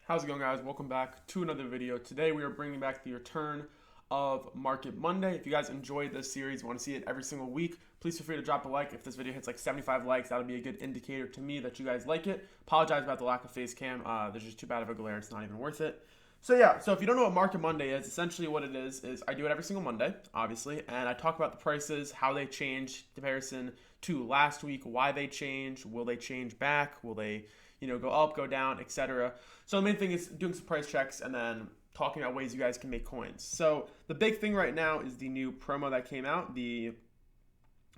How's it going, guys? Welcome back to another video. Today we are bringing back the return of Market Monday. If you guys enjoyed this series, want to see it every single week, please feel free to drop a like. If this video hits like 75 likes, that'll be a good indicator to me that you guys like it. Apologize about the lack of face cam. There's just too bad of a glare. It's not even worth it. So if you don't know what Market Monday is, essentially what it is I do it every single Monday, obviously, and I talk about the prices, how they change in comparison to last week, why they change, will they change back, will they go up, go down, etc. So the main thing is doing some price checks and then talking about ways you guys can make coins. So the big thing right now is the new promo that came out, the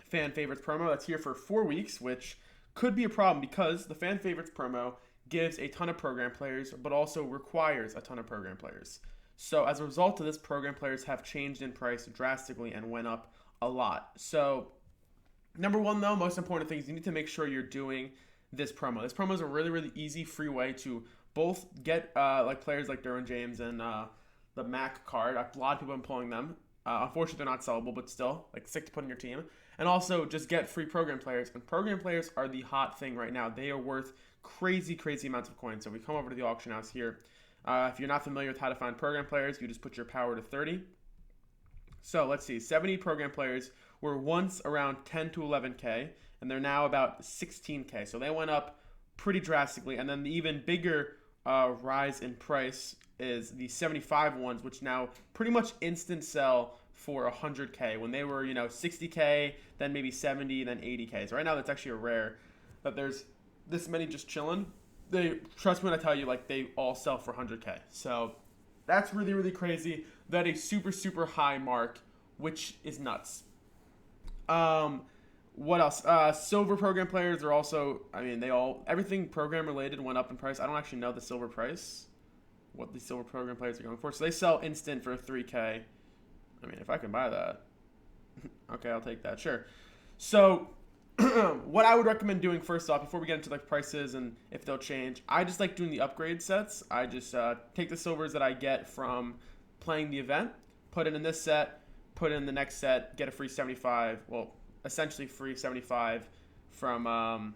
fan favorites promo that's here for 4 weeks, which could be a problem because the fan favorites promo gives a ton of program players, but also requires a ton of program players. So as a result of this, program players have changed in price drastically and went up a lot. So number one, though, most important thing is you need to make sure you're doing this promo. This promo is a really, really easy, free way to both get like players like Derwin James and the Mac card. A lot of people have been pulling them. Unfortunately, they're not sellable, but still, like, sick to put in your team. And also just get free program players. And program players are the hot thing right now. They are worth crazy, crazy amounts of coins. So we come over to the auction house here. If you're not familiar with how to find program players, you just put your power to 30. So let's see, 70 program players were once around 10 to 11K, and they're now about 16K. So they went up pretty drastically. And then the even bigger rise in price is the 75 ones, which now pretty much instant sell for 100K. When they were, 60K, then maybe 70, then 80K. So right now that's actually a rare that there's this many just chilling. Trust me when I tell you, like, they all sell for 100K. So that's really, really crazy. That a super, super high mark, which is nuts. What else? Silver program players are also, everything program related went up in price. I don't actually know the silver price, what the silver program players are going for. So they sell instant for 3K. I mean, if I can buy that, okay, I'll take that, sure. So what I would recommend doing first off, before we get into like prices and if they'll change, I just like doing the upgrade sets. I just take the silvers that I get from playing the event, put it in this set, put it in the next set, get a free 75, well, essentially free 75 from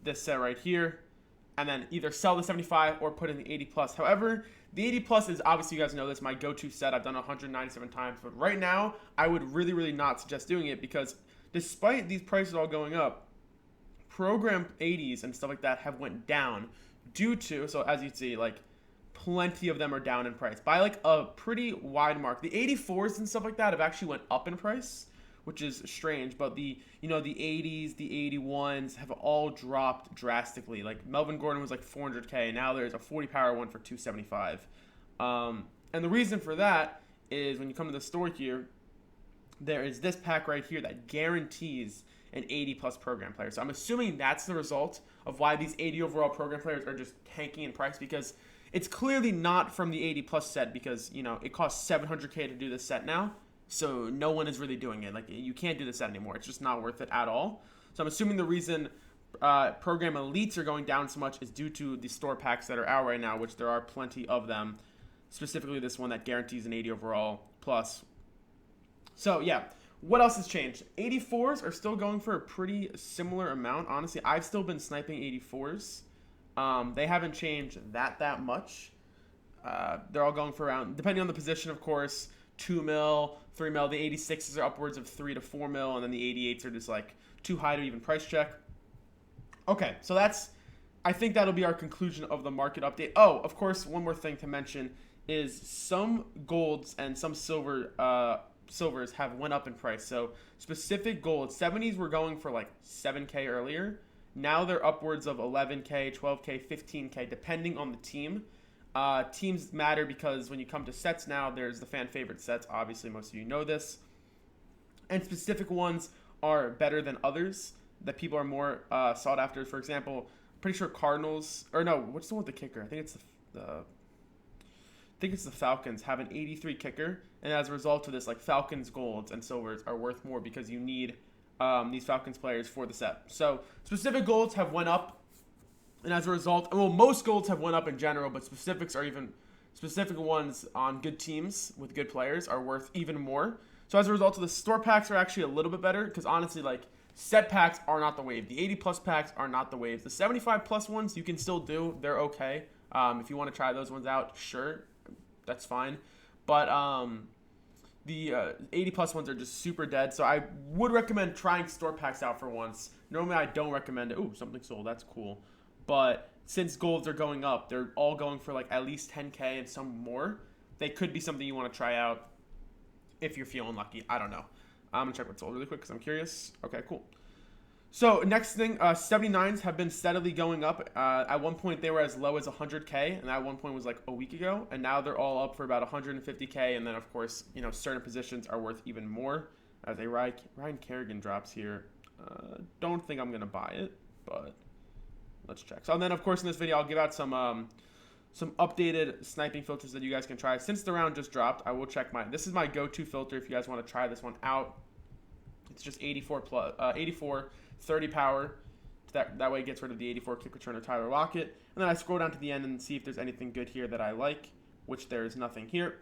this set right here, and then either sell the 75 or put in the 80 plus. However, the 80 plus is, obviously you guys know this, my go-to set. I've done it 197 times, but right now I would really, really not suggest doing it because despite these prices all going up, program 80s and stuff like that have went down due to, so as you see, like, plenty of them are down in price by like a pretty wide mark. The 84s and stuff like that have actually went up in price, which is strange, but the 80s, the 81s have all dropped drastically. Like Melvin Gordon was like 400K, now there's a 40 power one for 275. And the reason for that is when you come to the store here, there is this pack right here that guarantees an 80 plus program player. So I'm assuming that's the result of why these 80 overall program players are just tanking in price, because it's clearly not from the 80 plus set, because it costs 700K to do this set now. So no one is really doing it. Like, you can't do this set anymore. It's just not worth it at all. So I'm assuming the reason program elites are going down so much is due to the store packs that are out right now, which there are plenty of them. Specifically this one that guarantees an 80 overall plus. So yeah, what else has changed? 84s are still going for a pretty similar amount. Honestly, I've still been sniping 84s. They haven't changed that much. They're all going for around, depending on the position, of course, 2 mil, 3 mil. The 86s are upwards of 3 to 4 mil, and then the 88s are just like too high to even price check. Okay, so I think that'll be our conclusion of the market update. Oh, of course, one more thing to mention is some golds and some silvers have went up in price. So specific gold, 70s were going for like 7K earlier. Now they're upwards of 11K, 12K, 15K, depending on the team. Teams matter because when you come to sets now, there's the fan favorite sets. Obviously, most of you know this. And specific ones are better than others that people are more sought after. For example, I'm pretty sure Cardinals, or no, what's the one with the kicker? I think it's the Falcons have an 83 kicker, and as a result of this, like, Falcons golds and silvers are worth more because you need these Falcons players for the set. So specific golds have went up. And as a result, well, most golds have went up in general, but specific ones on good teams with good players are worth even more. So as a result of the store packs are actually a little bit better because honestly, like, Set packs are not the wave. The 80 plus packs are not the wave. The 75 plus ones you can still do. They're okay. If you want to try those ones out, sure, that's fine. But the 80 plus ones are just super dead. So I would recommend trying store packs out for once. Normally I don't recommend it. Ooh, something sold. That's cool. But since golds are going up, they're all going for like at least 10K and some more. They could be something you want to try out if you're feeling lucky. I don't know. I'm going to check what's sold really quick because I'm curious. Okay, cool. So next thing, 79s have been steadily going up. At one point, they were as low as 100K, and that one point was like a week ago. And now they're all up for about 150K. And then, of course, certain positions are worth even more. As a Ryan Kerrigan drops here. Don't think I'm going to buy it, but let's check. So then, of course, in this video, I'll give out some updated sniping filters that you guys can try. Since the round just dropped, I will check this is my go-to filter if you guys want to try this one out. It's just 84 30 power. That way it gets rid of the 84 kick return of Tyler Lockett. And then I scroll down to the end and see if there's anything good here that I like, which there is nothing here.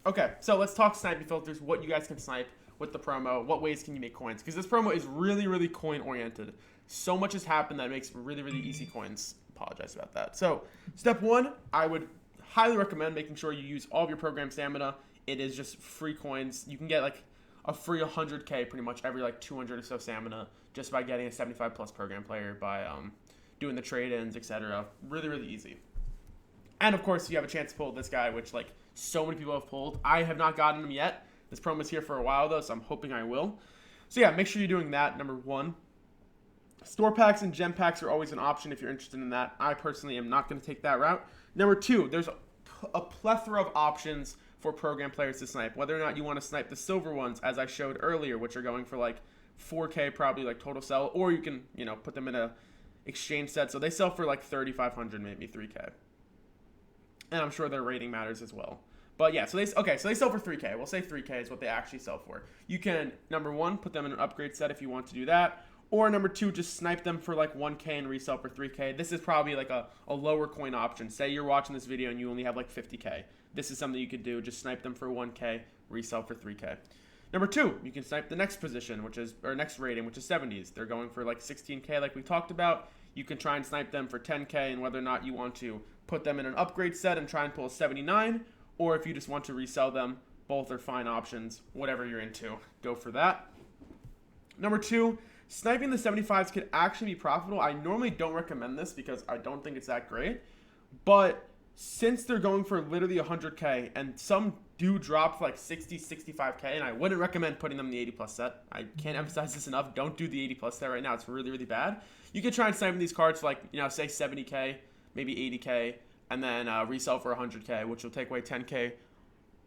Okay, so let's talk sniping filters, what you guys can snipe with the promo, what ways can you make coins, because this promo is really, really coin oriented. So much has happened that it makes really, really easy coins. Apologize about that. So step one, I would highly recommend making sure you use all of your program stamina. It is just free coins. You can get like a free 100K pretty much every like 200 or so stamina just by getting a 75 plus program player by doing the trade-ins, etc. Really, really easy. And of course, you have a chance to pull this guy, which like so many people have pulled. I have not gotten him yet. This promo's here for a while though, so I'm hoping I will. So yeah, make sure you're doing that, number one. Store packs and gem packs are always an option if you're interested in that. I personally am not going to take that route. Number two, there's a plethora of options for program players to snipe. Whether or not you want to snipe the silver ones, as I showed earlier, which are going for like 4K probably like total sell, or you can, put them in a exchange set. So they sell for like 3,500, maybe 3K. And I'm sure their rating matters as well. But yeah, so they sell for 3K. We'll say 3K is what they actually sell for. You can, number one, put them in an upgrade set if you want to do that. Or number two, just snipe them for like 1K and resell for 3K. This is probably like a lower coin option. Say you're watching this video and you only have like 50K. This is something you could do. Just snipe them for 1K, resell for 3K. Number two, you can snipe the next position, next rating, which is 70s. They're going for like 16K like we talked about. You can try and snipe them for 10K, and whether or not you want to put them in an upgrade set and try and pull a 79, or if you just want to resell them, both are fine options. Whatever you're into, go for that. Number two, sniping the 75s could actually be profitable. I normally don't recommend this because I don't think it's that great. But since they're going for literally 100K and some do drop for like 60, 65K, and I wouldn't recommend putting them in the 80 plus set. I can't emphasize this enough. Don't do the 80 plus set right now. It's really, really bad. You could try and snipe these cards for like, say 70K, maybe 80K, and then resell for 100K, which will take away 10K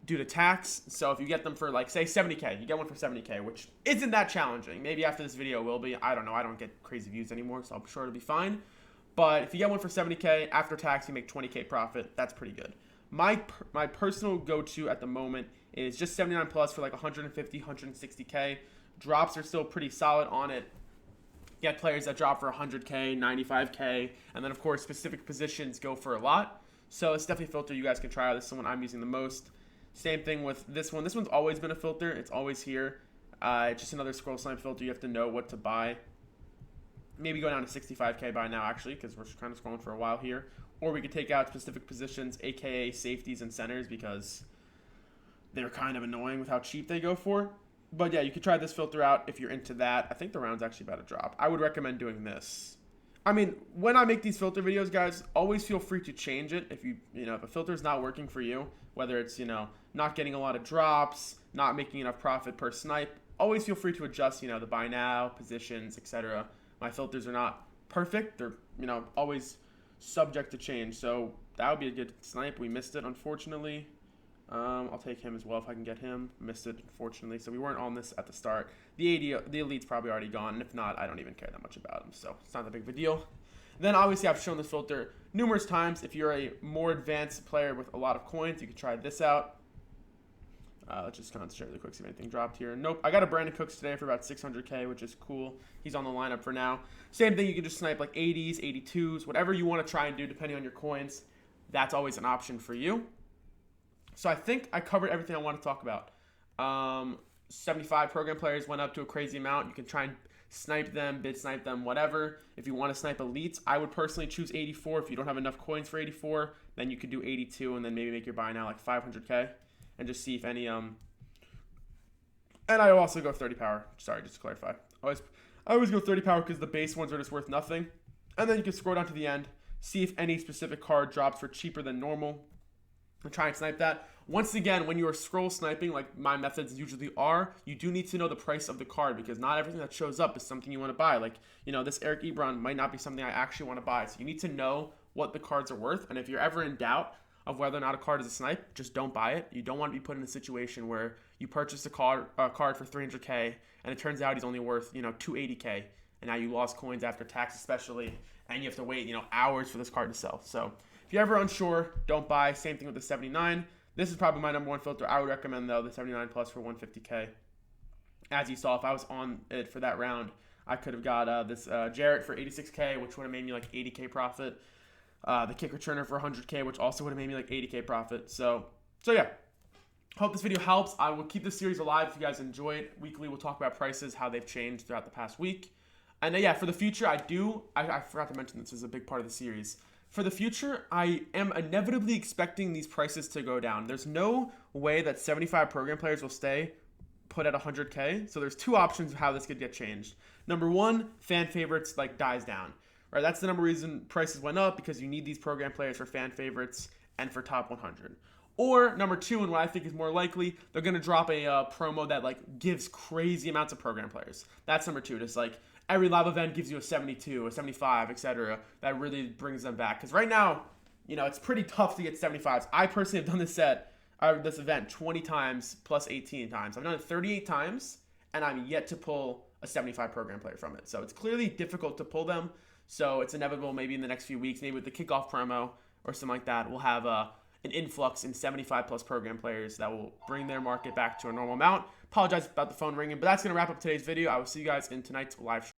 due to tax. So if you get them for like, say 70K, you get one for 70K, which isn't that challenging. Maybe after this video will be. I don't know. I don't get crazy views anymore, so I'm sure it'll be fine. But if you get one for 70K, after tax, you make 20K profit. That's pretty good. My personal go-to at the moment is just 79 plus for like 150, 160K. Drops are still pretty solid on it. Get players that drop for 100K, 95K, and then of course specific positions go for a lot. So it's definitely a filter you guys can try out. This is the one I'm using the most. Same thing with this one. This one's always been a filter. It's always here. It's just another scroll snipe filter. You have to know what to buy. Maybe go down to 65K by now, actually, because we're kind of scrolling for a while here. Or we could take out specific positions, aka safeties and centers, because they're kind of annoying with how cheap they go for. But yeah, you could try this filter out if you're into that. I think the round's actually about to drop. I would recommend doing this. I mean, when I make these filter videos, guys, always feel free to change it. If if a filter's not working for you, whether it's, not getting a lot of drops, not making enough profit per snipe, always feel free to adjust, the buy now, positions, etc. My filters are not perfect. They're, always subject to change. So that would be a good snipe. We missed it, unfortunately. I'll take him as well if I can get him. Missed it, unfortunately. So we weren't on this at the start. The elite's probably already gone. And if not, I don't even care that much about him. So it's not that big of a deal. Then obviously I've shown this filter numerous times. If you're a more advanced player with a lot of coins, you can try this out. Let's just concentrate really quick, see if anything dropped here. Nope. I got a Brandon Cooks today for about 600K, which is cool. He's on the lineup for now. Same thing, you can just snipe like 80s, 82s, whatever you want to try and do depending on your coins. That's always an option for you. So I think I covered everything I want to talk about. 75 program players went up to a crazy amount. You can try and snipe them, bid snipe them, whatever. If you want to snipe elites, I would personally choose 84. If you don't have enough coins for 84, then you could do 82 and then maybe make your buy now like 500k and just see if any and I also go 30 power. Sorry, just to clarify. I always go 30 power because the base ones are just worth nothing. And then you can scroll down to the end, see if any specific card drops for cheaper than normal, and try and snipe that. Once again, when you are scroll sniping, like my methods usually are, you do need to know the price of the card because not everything that shows up is something you want to buy. Like, you know, this Eric Ebron might not be something I actually want to buy. So you need to know what the cards are worth. And if you're ever in doubt of whether or not a card is a snipe, just don't buy it. You don't want to be put in a situation where you purchase a card for 300k and it turns out he's only worth, 280k. And now you lost coins after tax especially, and you have to wait, hours for this card to sell. So if you're ever unsure, don't buy. Same thing with the 79. This is probably my number one filter. I would recommend, though, the 79 plus for 150k. As you saw, if I was on it for that round, I could have got this Jarrett for 86k, which would have made me like 80k profit. The kick returner for 100k, which also would have made me like 80k profit. So yeah. Hope this video helps. I will keep this series alive if you guys enjoy it. Weekly, we'll talk about prices, how they've changed throughout the past week. And yeah, for the future, I forgot to mention this is a big part of the series. For the future, I am inevitably expecting these prices to go down. There's no way that 75 program players will stay put at 100k. So there's two options of how this could get changed. Number one, fan favorites like dies down. Right? That's the number reason prices went up because you need these program players for fan favorites and for top 100. Or number two, and what I think is more likely, they're going to drop a promo that like gives crazy amounts of program players. That's number two. Just like every live event gives you a 72, a 75, etc. That really brings them back. Because right now, it's pretty tough to get 75s. I personally have done this event 20 times plus 18 times. I've done it 38 times, and I'm yet to pull a 75 program player from it. So it's clearly difficult to pull them. So it's inevitable maybe in the next few weeks, maybe with the kickoff promo or something like that, we'll have an influx in 75 plus program players that will bring their market back to a normal amount. Apologize about the phone ringing, but that's going to wrap up today's video. I will see you guys in tonight's live stream.